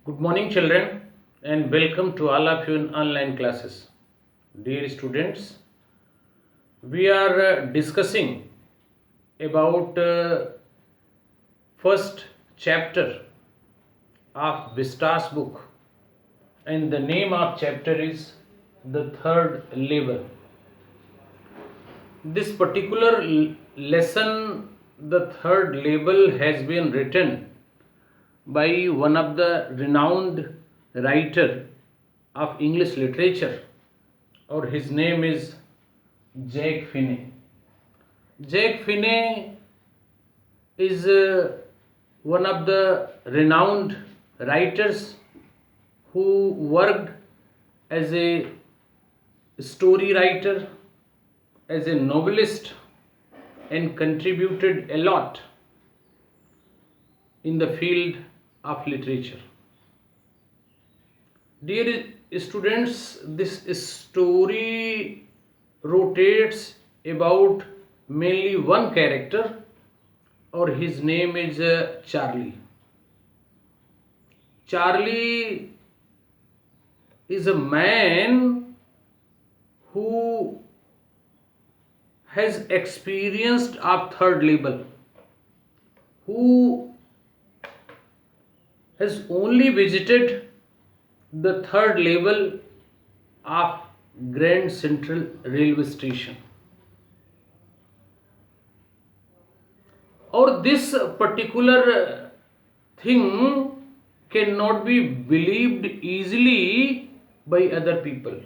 Good morning, children, and welcome to all of you in online classes. Dear students, we are discussing about first chapter of Vista's book, and the name of chapter is the third level. This particular lesson, the third level, has been written by one of the renowned writer of English literature, or his name is Jack Finney. Jack Finney is one of the renowned writers who worked as a story writer, as a novelist, and contributed a lot in the field of literature. Dear students, this story rotates about mainly one character, or his name is Charlie. Charlie is a man who has experienced of third level, who has only visited the third level of Grand Central Railway Station. Or this particular thing cannot be believed easily by other people,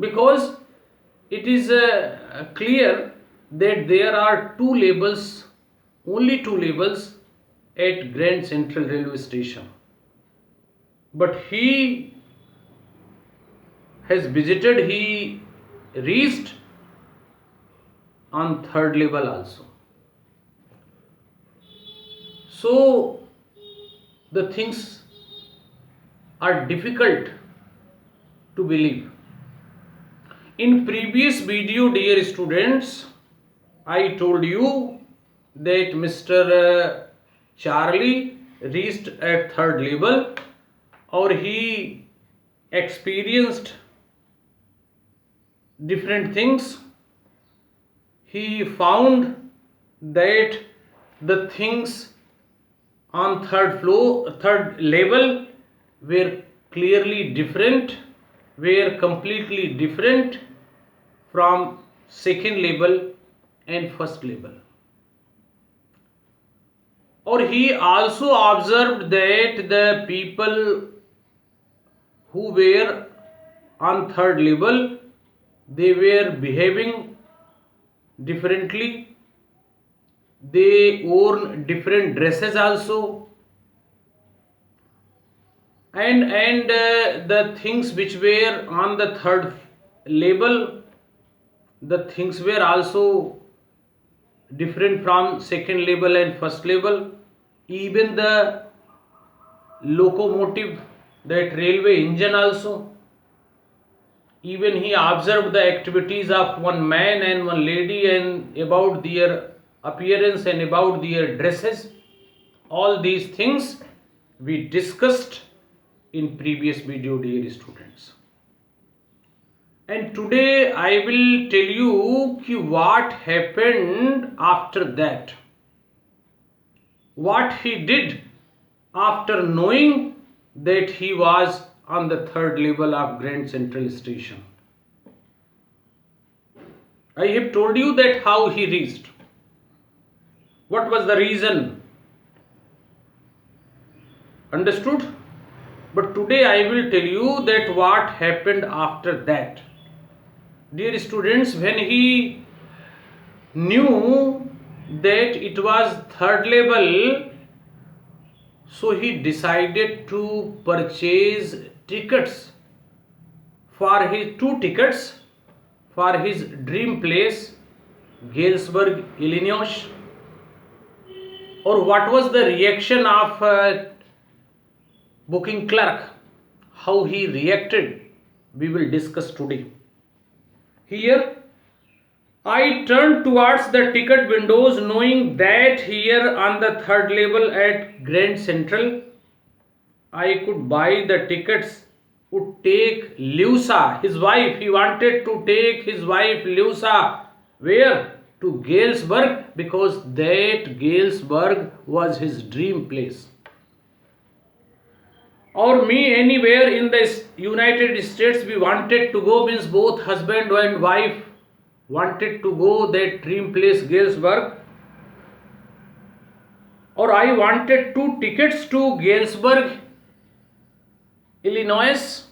because it is clear that there are two levels, only two levels at Grand Central Railway Station. But he has visited, he reached on third level also. So the things are difficult to believe. In previous video, dear students, I told you that Mr. Charlie reached at third level, or he experienced different things. He found that the things on third level were clearly different, were completely different from second level and first level. Or he also observed that the people who were on third level, they were behaving differently, they wore different dresses also, and the things which were on the third level, the things were also different from second level and first level. Even the locomotive, that railway engine also, even he observed the activities of one man and one lady, and about their appearance and about their dresses. All these things we discussed in previous video, dear students. And today I will tell you what happened after that, what he did after knowing that he was on the third level of Grand Central Station. I have told you that how he reached, what was the reason, understood? But today I will tell you that what happened after that. Dear students, when he knew that it was third level, so he decided to purchase tickets for his two tickets for his dream place, Galesburg, Illinois. Or what was the reaction of booking clerk, how he reacted, we will discuss today. Here I turned towards the ticket windows, knowing that here on the third level at Grand Central I could buy the tickets, would take Lusa, his wife. He wanted to take his wife Lusa where? To Galesburg, because that Galesburg was his dream place. Or me, anywhere in the United States we wanted to go, means both husband and wife wanted to go that dream place Galesburg. Or I wanted 2 tickets to Galesburg, Illinois.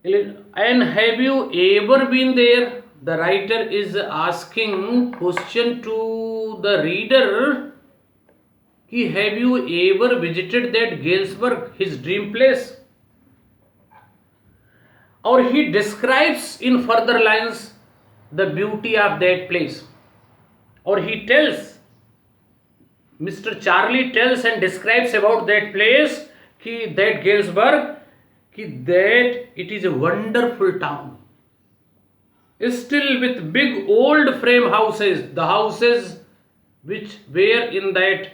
And have you ever been there? The writer is asking question to the reader. Have you ever visited that Galesburg, his dream place? Or he describes in further lines the beauty of that place. Or he tells, Mr. Charlie tells and describes about that place, that Galesburg, that it is a wonderful town. Still with big old frame houses, the houses which were in that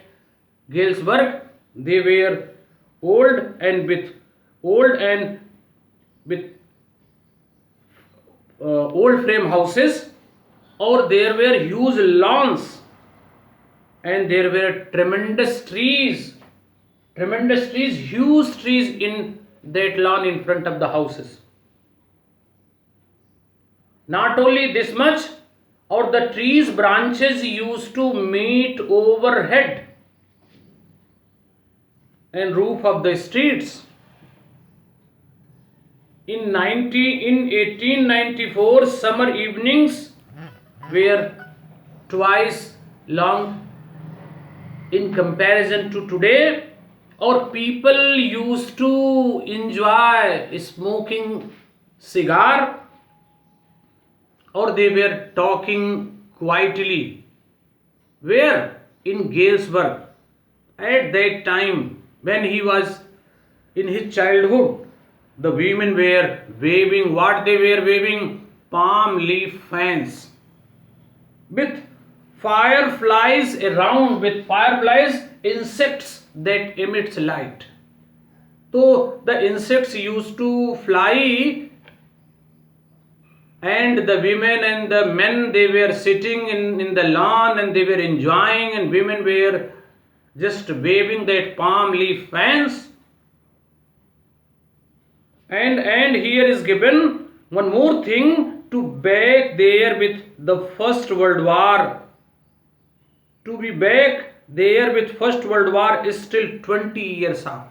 Galesburg, they were old and with old frame houses, or there were huge lawns, and there were tremendous trees, huge trees in that lawn in front of the houses. Not only this much, or the trees branches used to meet overhead and roof of the streets. In 1894, summer evenings were twice long in comparison to today, or people used to enjoy smoking cigar, or they were talking quietly. Where? In Galesburg. At that time, when he was in his childhood, the women were waving, what they were waving? Palm leaf fans. With fireflies around, insects that emits light. So the insects used to fly, and the women and the men, they were sitting in the lawn and they were enjoying, and women were just waving that palm leaf fans. And here is given one more thing, to back there with the First World War. To be back there with First World War is still 20 years on,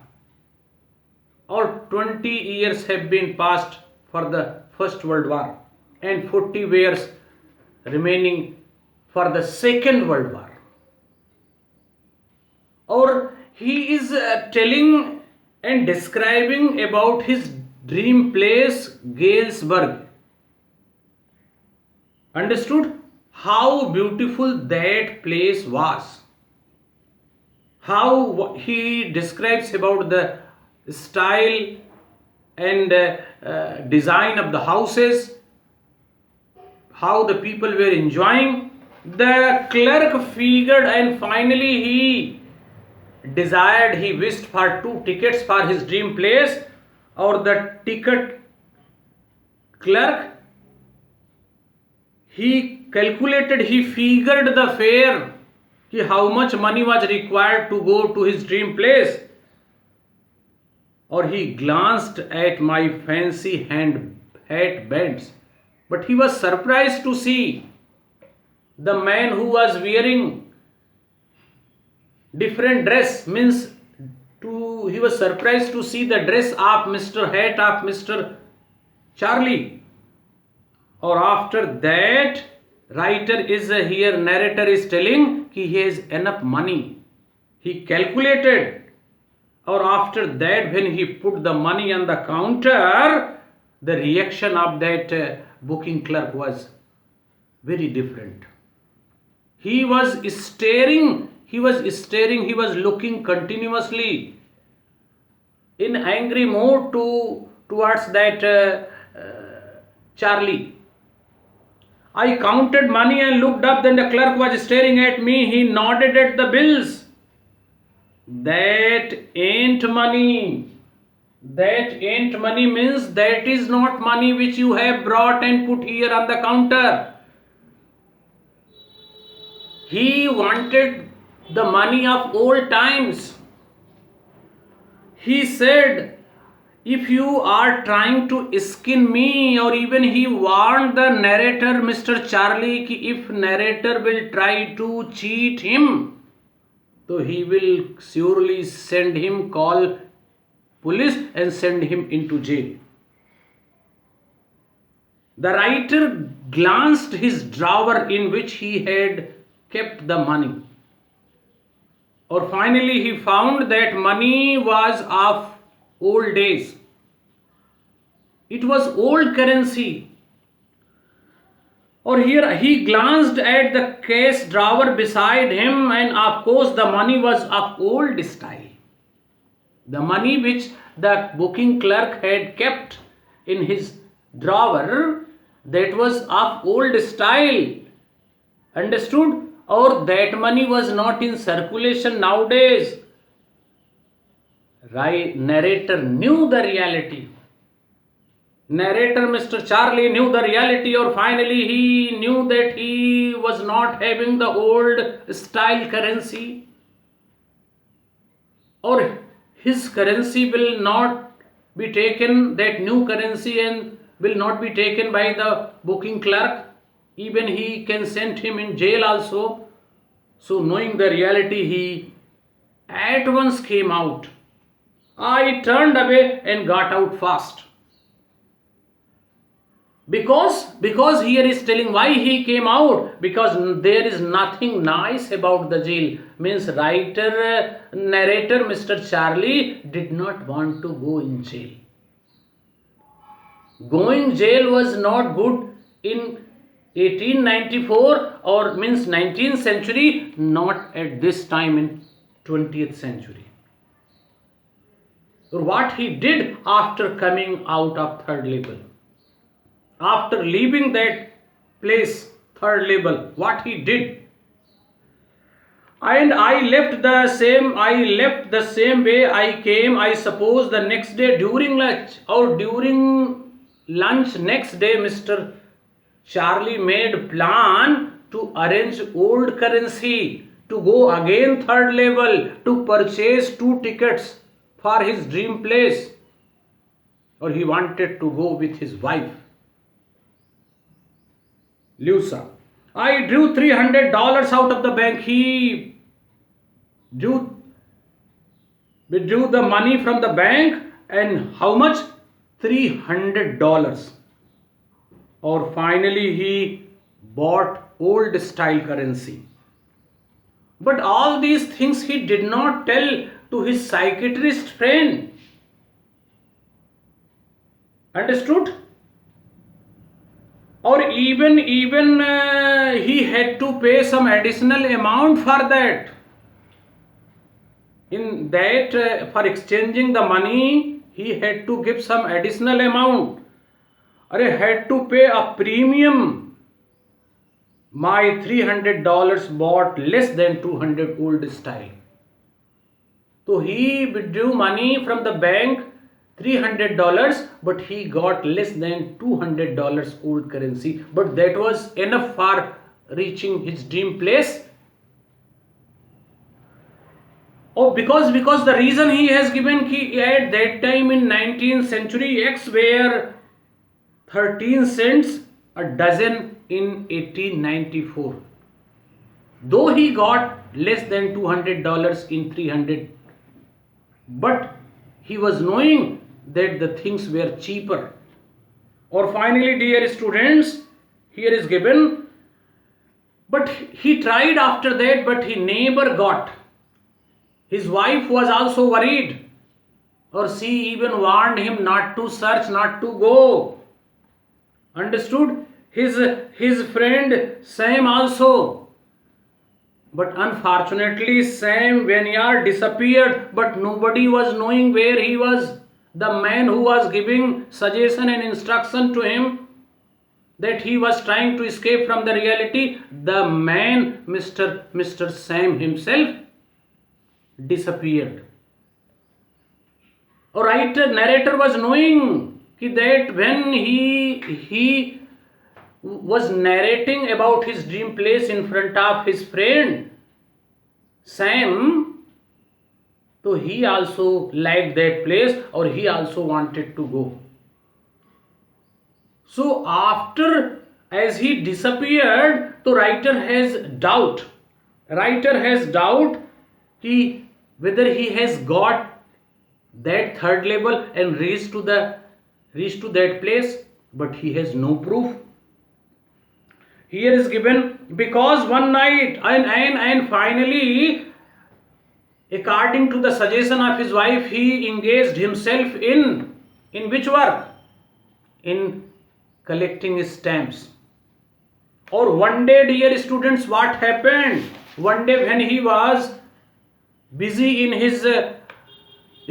or 20 years have been passed for the First World War, and 40 years remaining for the Second World War. Or he is telling and describing about his dream place, Galesburg. Understood? How beautiful that place was. How he describes about the style and design of the houses, how the people were enjoying. The clerk figured, and finally he wished for 2 tickets for his dream place, or the ticket clerk, he calculated, he figured the fare, how much money was required to go to his dream place. Or he glanced at my fancy hat bands, but he was surprised to see the man who was wearing different dress, he was surprised to see the dress of hat of Mr. Charlie. Or after that, narrator is telling he has enough money. He calculated, or after that, when he put the money on the counter, the reaction of that booking clerk was very different. He was staring, he was looking continuously in angry mood towards that Charlie. I counted money and looked up, then the clerk was staring at me. He nodded at the bills. That ain't money. That ain't money means that is not money which you have brought and put here on the counter. He wanted the money of old times. He said, if you are trying to skin me, or even he warned the narrator, Mr. Charlie, ki if narrator will try to cheat him, so he will surely send him, call police and send him into jail. The writer glanced his drawer in which he had kept the money. Or finally he found that money was of old days. It was old currency. Or here he glanced at the case drawer beside him, and of course the money was of old style. The money which the booking clerk had kept in his drawer, that was of old style. Understood? Or that money was not in circulation nowadays. Right? Narrator knew the reality. Narrator Mr. Charlie knew the reality, or finally he knew that he was not having the old style currency, or his currency will not be taken, that new currency, and will not be taken by the booking clerk. Even he can send him in jail also. So knowing the reality, he at once came out. I turned away and got out fast. Because here is telling why he came out, because there is nothing nice about the jail. Means narrator Mr. Charlie did not want to go in jail. Going jail was not good in 1894, or means 19th century, not at this time in 20th century. So what he did after coming out of third level, after leaving that place, third level, what he did, and I left the same way I came. I suppose the next day during lunch next day, Mr. Charlie made plan to arrange old currency, to go again third level, to purchase 2 tickets for his dream place, or he wanted to go with his wife, Lusa. I drew $300 out of the bank. He withdrew the money from the bank, and how much? $300. Or finally he bought old style currency. But all these things he did not tell to his psychiatrist friend. Understood? Or even he had to pay some additional amount for that. In that, for exchanging the money, he had to give some additional amount, or he had to pay a premium. My $300 bought less than 200 old style. So he withdrew money from the bank, $300, but he got less than $200 old currency. But that was enough for reaching his dream place. Oh, because the reason he has given ki at that time in 19th century X were 13 cents a dozen in 1894. Though he got less than $200 in 300, but he was knowing that the things were cheaper. Or finally, dear students, here is given, but he tried after that, but he never got. His wife was also worried, or she even warned him not to search, not to go. Understood? His friend Sam also. But unfortunately, Sam Wynyard disappeared, but nobody was knowing where he was. The man who was giving suggestion and instruction to him that he was trying to escape from the reality, the man, Mr. Sam himself. disappeared. All right, narrator was knowing that when he was narrating about his dream place in front of his friend Sam, so he also liked that place or he also wanted to go. So after as he disappeared, the writer has doubt. Writer has doubt whether he has got that third level and reached to that place, but he has no proof. Here is given because one night and finally, according to the suggestion of his wife, he engaged himself in which work? In collecting stamps. Or one day, dear students, what happened? One day when he was busy in his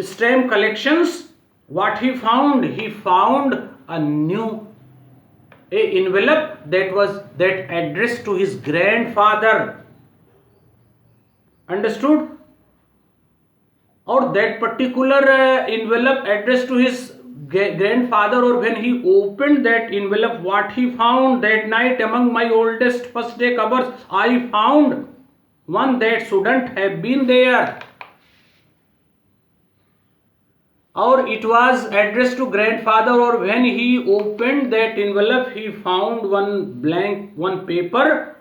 stamp collections, what he found? He found a new envelope that addressed to his grandfather. Understood? Or that particular envelope addressed to his grandfather, or when he opened that envelope, what he found that night among my oldest first day covers, I found one that shouldn't have been there. Or it was addressed to grandfather, or when he opened that envelope, he found one paper,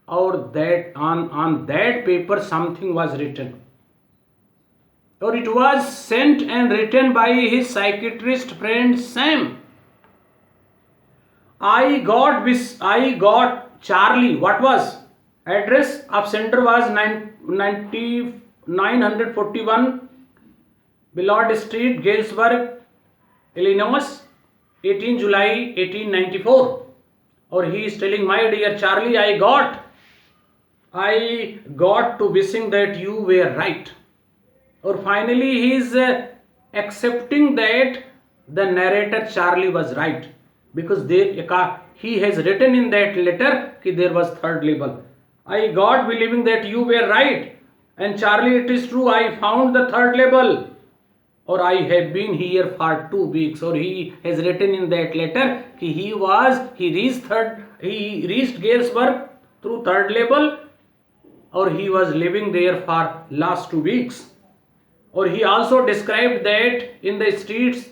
or that on that paper something was written. Or it was sent and written by his psychiatrist friend Sam. I got Charlie. What was? Address of sender was 941 Billard Street, Galesburg, Illinois, 18 July 1894. Or he is telling, my dear Charlie, I got to wishing that you were right. Or finally he is accepting that the narrator Charlie was right, because he has written in that letter that there was third label. I got believing that you were right, and Charlie, it is true, I found the third label, or I have been here for 2 weeks. Or he has written in that letter he reached Galesburg through third label, or he was living there for last 2 weeks. Or he also described that in the streets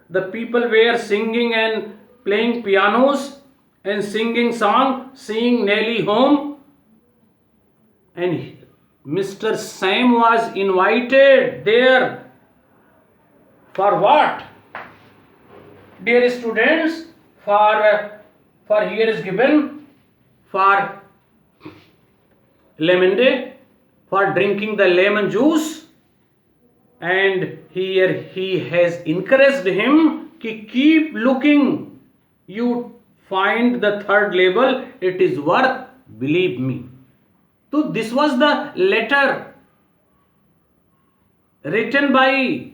the people were singing and playing pianos and singing song, seeing Nelly home, and Mr. Sam was invited there for what? Dear students, for here is given for lemonade, for drinking the lemon juice. And here he has encouraged him to keep looking. You find the third label, it is worth, believe me. So this was the letter written by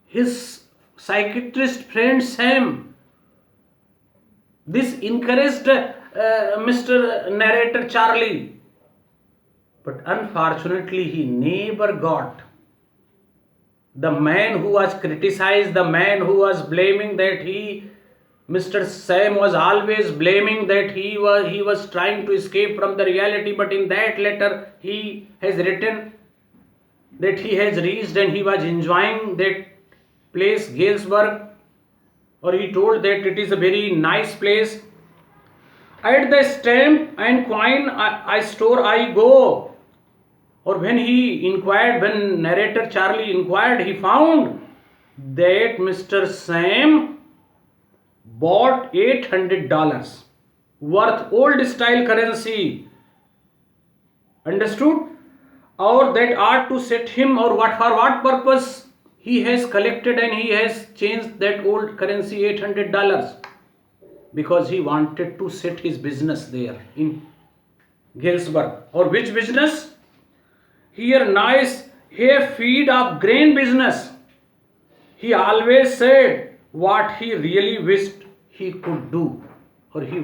his psychiatrist friend Sam. This encouraged Mr. Narrator Charlie. But unfortunately he never got. The man who was criticized, the man who was blaming that Mr. Sam was always blaming that he was trying to escape from the reality, but in that letter he has written that he has reached and he was enjoying that place, Galesburg, or he told that it is a very nice place. At the stamp and coin store I go. Or when narrator Charlie inquired, he found that Mr. Sam bought $800 worth old style currency. Understood? Or that ought to set him, or for what purpose he has collected and he has changed that old currency $800, because he wanted to set his business there in Galesburg. Or which business? Here nice hay feed of grain business. He always said what he really wished he could do, or he